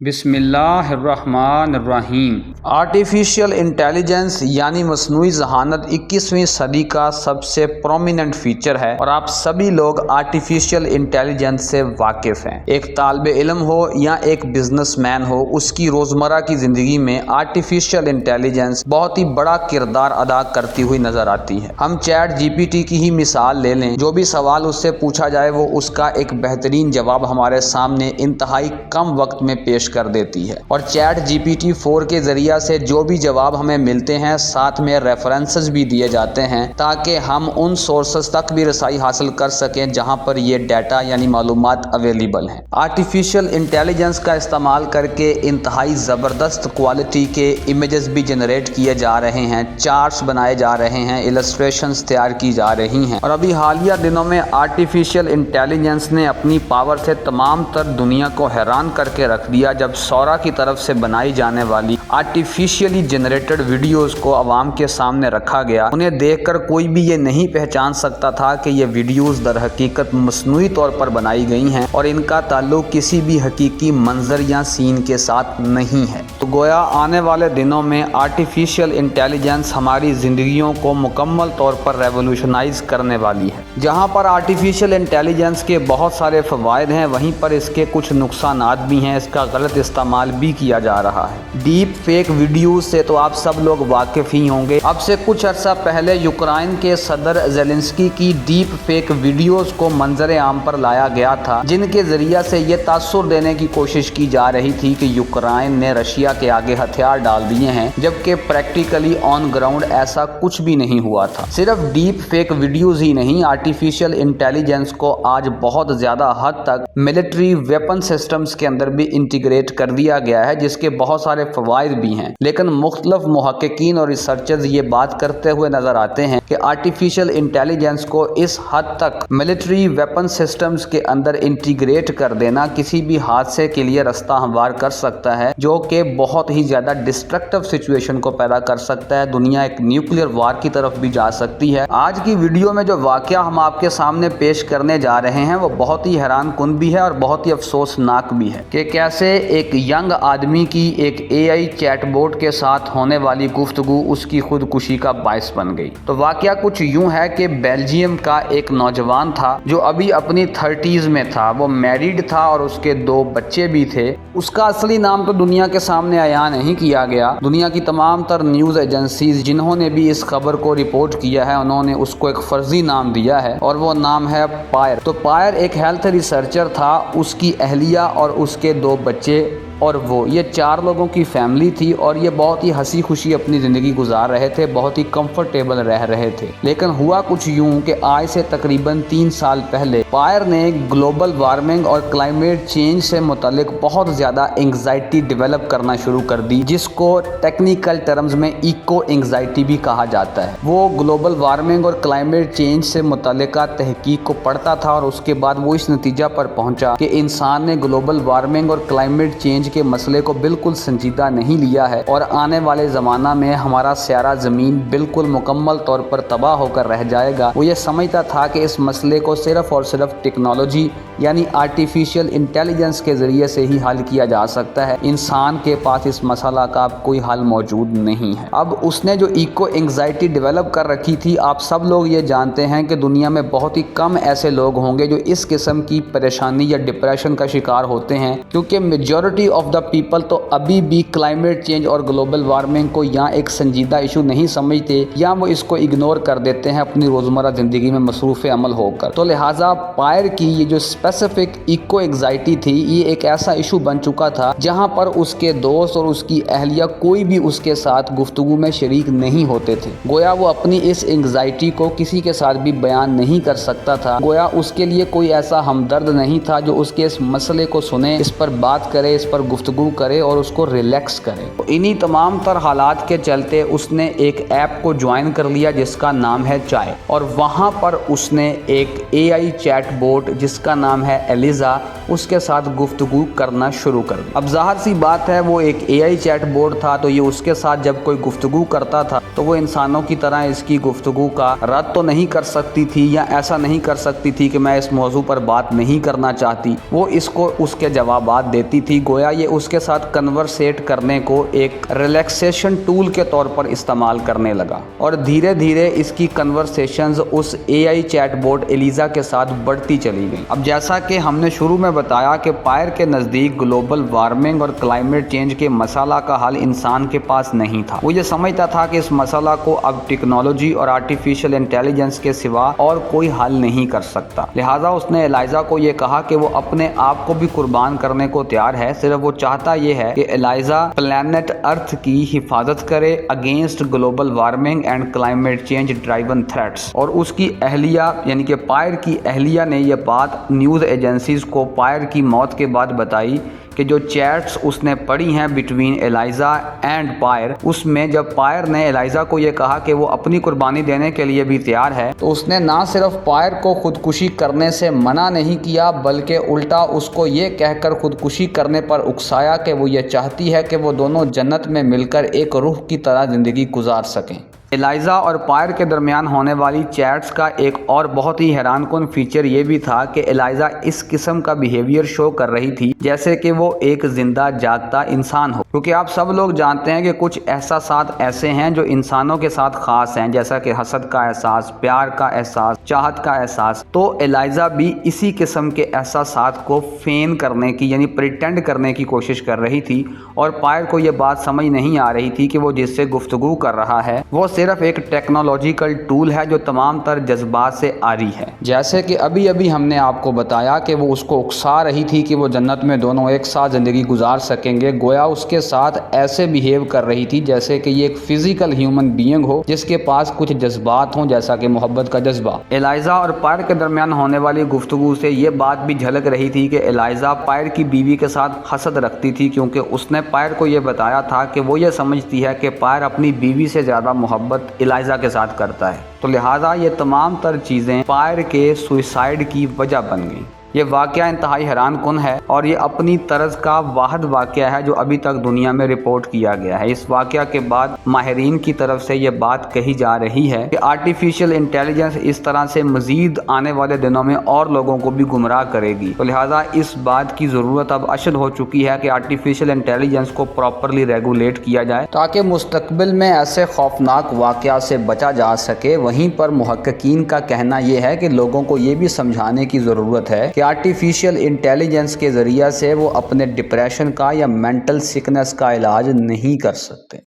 بسم اللہ الرحمن الرحیم۔ آرٹیفیشل انٹیلیجنس یعنی مصنوعی ذہانت 21ویں صدی کا سب سے پرومیننٹ فیچر ہے اور آپ سبھی لوگ آرٹیفیشل انٹیلیجنس سے واقف ہیں۔ ایک طالب علم ہو یا ایک بزنس مین ہو، اس کی روزمرہ کی زندگی میں آرٹیفیشل انٹیلیجنس بہت ہی بڑا کردار ادا کرتی ہوئی نظر آتی ہے۔ ہم چیٹ جی پی ٹی کی ہی مثال لے لیں، جو بھی سوال اس سے پوچھا جائے وہ اس کا ایک بہترین جواب ہمارے سامنے انتہائی کم وقت میں پیش کر دیتی ہے، اور چیٹ جی پی ٹی 4 کے ذریعہ سے جو بھی جواب ہمیں ملتے ہیں ساتھ میں ریفرنسز بھی دیے جاتے ہیں تاکہ ہم ان سورسز تک بھی رسائی حاصل کر سکیں جہاں پر یہ ڈیٹا یعنی معلومات اویلیبل ہیں۔ آرٹیفیشل انٹیلیجنس کا استعمال کر کے انتہائی زبردست کوالٹی کے امیجز بھی جنریٹ کیے جا رہے ہیں، چارٹس بنائے جا رہے ہیں، السٹریشنز تیار کی جا رہی ہیں، اور ابھی حالیہ دنوں میں آرٹیفیشل انٹیلیجنس نے اپنی پاور سے تمام تر دنیا کو حیران کر کے رکھ دیا جب سورا کی طرف سے بنائی جانے والی آرٹیفیشلی جنریٹڈ ویڈیوز کو عوام کے سامنے رکھا گیا۔ انہیں دیکھ کر کوئی بھی یہ نہیں پہچان سکتا تھا کہ یہ ویڈیوز در حقیقت مصنوعی طور پر بنائی گئی ہیں اور ان کا تعلق کسی بھی حقیقی منظر یا سین کے ساتھ نہیں ہے۔ تو گویا آنے والے دنوں میں آرٹیفیشل انٹیلیجنس ہماری زندگیوں کو مکمل طور پر ریولوشنائز کرنے والی ہے۔ جہاں پر آرٹیفیشل انٹیلیجنس کے بہت سارے فوائد ہیں، وہیں پر اس کے کچھ نقصانات بھی ہیں، اس کا غلط استعمال بھی کیا جا رہا ہے۔ ڈیپ فیک ویڈیوز سے تو آپ سب لوگ واقف ہی ہوں گے۔ اب سے کچھ عرصہ پہلے یوکرائن کے صدر زیلنسکی کی ڈیپ فیک ویڈیوز کو منظر عام پر لایا گیا تھا، جن کے ذریعے سے یہ تاثر دینے کی کوشش کی جا رہی تھی کہ یوکرائن نے رشیا کے آگے ہتھیار ڈال دیے ہیں، جبکہ پریکٹیکلی آن گراؤنڈ ایسا کچھ بھی نہیں ہوا تھا۔ صرف ڈیپ فیک ویڈیوز ہی نہیں، آرٹیفیشل انٹیلیجنس کو آج بہت زیادہ حد تک ملٹری ویپن سسٹمز کے اندر بھی انٹیگریٹ کر دیا گیا ہے، جس کے بہت سارے فوائد بھی ہیں، لیکن مختلف محققین اور ریسرچرز یہ بات کرتے ہوئے نظر آتے ہیں کہ آرٹیفیشل انٹیلیجنس کو اس حد تک ملٹری ویپن سسٹمز کے اندر انٹیگریٹ کر دینا کسی بھی حادثے کے لیے رستہ ہموار کر سکتا ہے، جو کہ بہت ہی زیادہ ڈسٹرکٹیو سچویشن کو پیدا کر سکتا ہے۔ دنیا ایک نیوکلیئر وار کی طرف بھی جا سکتی ہے۔ آج کی ویڈیو میں جو واقعہ ہم آپ کے سامنے پیش کرنے جا رہے ہیں وہ بہت ہی حیران کن بھی ہے اور بہت ہی افسوسناک بھی ہے کہ کیسے ایک ینگ آدمی کی ایک اے آئی چیٹ بوٹ کے ساتھ ہونے والی گفتگو اس کی خودکشی کا باعث بن گئی۔ تو واقعہ کچھ یوں ہے کہ بیلجیم کا ایک نوجوان تھا جو ابھی اپنی 30s میں تھا، وہ میریڈ تھا اور اس کے 2 بچے بھی تھے۔ اس کا اصلی نام تو دنیا کے سامنے عیاں نہیں کیا گیا۔ دنیا کی تمام تر نیوز ایجنسیز جنہوں نے بھی اس خبر کو رپورٹ کیا ہے انہوں نے اس کو ایک فرضی نام دیا ہے اور وہ نام ہے پائر۔ تو پائر ایک ہیلتھ ریسرچر تھا، اس کی اہلیہ اور اس کے 2 بچے اور یہ 4 لوگوں کی فیملی تھی، اور یہ بہت ہی ہنسی خوشی اپنی زندگی گزار رہے تھے، بہت ہی کمفرٹیبل رہ رہے تھے۔ لیکن ہوا کچھ یوں کہ آج سے تقریباً 3 سال پہلے پائر نے گلوبل وارمنگ اور کلائمیٹ چینج سے متعلق بہت زیادہ انگزائٹی ڈیولپ کرنا شروع کر دی، جس کو ٹیکنیکل ٹرمز میں ایکو انگزائٹی بھی کہا جاتا ہے۔ وہ گلوبل وارمنگ اور کلائمیٹ چینج سے متعلقہ تحقیق کو پڑھتا تھا اور اس کے بعد وہ اس نتیجہ پر پہنچا کہ انسان نے گلوبل وارمنگ اور کلائمیٹ چینج کے مسئلے کو بالکل سنجیدہ نہیں لیا ہے، اور آنے والے زمانہ میں ہمارا سیارہ زمین بالکل مکمل طور پر تباہ ہو کر رہ جائے گا۔ وہ یہ سمجھتا تھا کہ اس مسئلے کو صرف اور صرف ٹیکنالوجی یعنی آرٹیفیشل انٹیلیجنس کے ذریعے سے ہی حل کیا جا سکتا ہے، انسان کے پاس اس مسئلہ کا کوئی حل موجود نہیں ہے۔ اب اس نے جو ایکو انگزائٹی ڈیولپ کر رکھی تھی، آپ سب لوگ یہ جانتے ہیں کہ دنیا میں بہت ہی کم ایسے لوگ ہوں گے جو اس قسم کی پریشانی یا ڈپریشن کا شکار ہوتے ہیں، کیونکہ میجورٹی آف دا پیپل تو ابھی بھی کلائمیٹ چینج اور گلوبل وارمنگ کو یا ایک سنجیدہ ایشو نہیں سمجھتے یا وہ اس کو اگنور کر دیتے ہیں اپنی روزمرہ زندگی میں مصروف عمل ہو کر۔ تو لہٰذا پائر کی یہ جو اسپیسیفک ایکو انگزائٹی تھی، یہ ایک ایسا ایشو بن چکا تھا جہاں پر اس کے دوست اور اس کی اہلیہ کوئی بھی اس کے ساتھ گفتگو میں شریک نہیں ہوتے تھے۔ گویا وہ اپنی اس انگزائٹی کو کسی کے ساتھ بھی بیان نہیں کر سکتا تھا، گویا اس کے لیے کوئی ایسا ہمدرد نہیں تھا جو اس کے اس مسئلے کو سنے، اس پر بات کرے، اس پر گفتگو کرے اور اس کو ریلیکس کرے۔ انہی تمام تر حالات کے چلتے اس نے ایک ایپ کو جوائن کر لیا جس کا نام ہے چائے، اور وہاں پر اس نے ایک اے آئی چیٹ بوٹ جس کا نام ہے ایلیزا اس کے ساتھ گفتگو کرنا شروع کر دی۔ اب ظاہر سی بات ہے وہ ایک AI چیٹ بورڈ تھا، تو یہ اس کے ساتھ جب کوئی گفتگو کرتا تھا تو وہ انسانوں کی طرح اس کی گفتگو کا رد تو نہیں کر سکتی تھی یا ایسا نہیں کر سکتی تھی کہ میں اس موضوع پر بات نہیں کرنا چاہتی، وہ اس کو اس کے جوابات دیتی تھی، گویا یہ اس کے ساتھ کنورسیٹ کرنے کو ایک ریلیکسیشن ٹول کے طور پر استعمال کرنے لگا، اور دھیرے دھیرے اس کی کنورسیشنز اس AI چیٹ بورڈ ایلیزا کے ساتھ بڑھتی چلی گئی۔ اب جیسا کہ ہم نے شروع میں بتایا کہ پائر کے نزدیک گلوبل وارمنگ اور کلائمیٹ چینج کے مسئلہ کا حل انسان کے پاس نہیں تھا۔ وہ یہ سمجھتا تھا کہ اس مسئلہ کو اب ٹیکنالوجی اور آرٹیفیشل انٹیلیجنس کے سوا اور کوئی حل نہیں کر سکتا، لہٰذا اس نے ایلیزا کو یہ کہا کہ وہ اپنے آپ کو بھی قربان کرنے کو تیار ہے، صرف وہ چاہتا یہ ہے کہ ایلیزا پلانٹ ارتھ کی حفاظت کرے against global warming and climate change driven threats. اور اس کی اہلیہ یعنی کہ پائر کی اہلیہ نے یہ بات نیوز ایجنسیز کو پائر کی موت کے بعد بتائی کہ جو چیٹس اس نے پڑھی ہیں بٹوین ایلیزا اینڈ پائر، اس میں جب پائر نے ایلیزا کو یہ کہا کہ وہ اپنی قربانی دینے کے لیے بھی تیار ہے، تو اس نے نہ صرف پائر کو خودکشی کرنے سے منع نہیں کیا بلکہ الٹا اس کو یہ کہہ کر خودکشی کرنے پر اکسایا کہ وہ یہ چاہتی ہے کہ وہ دونوں جنت میں مل کر ایک روح کی طرح زندگی گزار سکیں۔ ایلیزا اور پائر کے درمیان ہونے والی چیٹس کا ایک اور بہت ہی حیران کن فیچر یہ بھی تھا کہ ایلیزا اس قسم کا بیہیویئر شو کر رہی تھی جیسے کہ وہ ایک زندہ جاگتا انسان ہو، کیونکہ آپ سب لوگ جانتے ہیں کہ کچھ احساسات ایسے ہیں جو انسانوں کے ساتھ خاص ہیں، جیسا کہ حسد کا احساس، پیار کا احساس، چاہت کا احساس۔ تو ایلیزا بھی اسی قسم کے احساسات کو فین کرنے کی یعنی پریٹینڈ کرنے کی کوشش کر رہی تھی، اور پائر کو یہ بات سمجھ نہیں آ رہی تھی کہ وہ جس سے گفتگو کر رہا ہے وہ صرف ایک ٹیکنالوجیکل ٹول ہے جو تمام تر جذبات سے آری ہے۔ جیسے کہ ابھی ہم نے آپ کو بتایا کہ وہ اس کو اکسا رہی تھی کہ وہ جنت میں دونوں ایک ساتھ زندگی گزار سکیں گے، گویا اس کے ساتھ ایسے بیہیو کر رہی تھی جیسے کہ یہ ایک فزیکل ہیومن بینگ ہو جس کے پاس کچھ جذبات ہوں، جیسا کہ محبت کا جذبہ۔ ایلیزا اور پائر کے درمیان ہونے والی گفتگو سے یہ بات بھی جھلک رہی تھی کہ ایلیزا پائر کی بیوی کے ساتھ حسد رکھتی تھی، کیونکہ اس نے پائر کو یہ بتایا تھا کہ وہ یہ سمجھتی ہے کہ پائر اپنی بیوی سے زیادہ محبت ایلیزا کے ساتھ کرتا ہے، تو لہٰذا یہ تمام تر چیزیں پائر کے سوئسائڈ کی وجہ بن گئیں۔ یہ واقعہ انتہائی حیران کن ہے اور یہ اپنی طرز کا واحد واقعہ ہے جو ابھی تک دنیا میں رپورٹ کیا گیا ہے۔ اس واقعہ کے بعد ماہرین کی طرف سے یہ بات کہی جا رہی ہے کہ آرٹیفیشل انٹیلیجنس اس طرح سے مزید آنے والے دنوں میں اور لوگوں کو بھی گمراہ کرے گی، تو لہٰذا اس بات کی ضرورت اب اشد ہو چکی ہے کہ آرٹیفیشل انٹیلیجنس کو پراپرلی ریگولیٹ کیا جائے تاکہ مستقبل میں ایسے خوفناک واقعات سے بچا جا سکے۔ وہیں پر محققین کا کہنا یہ ہے کہ لوگوں کو یہ بھی سمجھانے کی ضرورت ہے کہ آرٹیفیشل انٹیلیجنس کے ذریعہ سے وہ اپنے ڈپریشن کا یا مینٹل سکنس کا علاج نہیں کر سکتے۔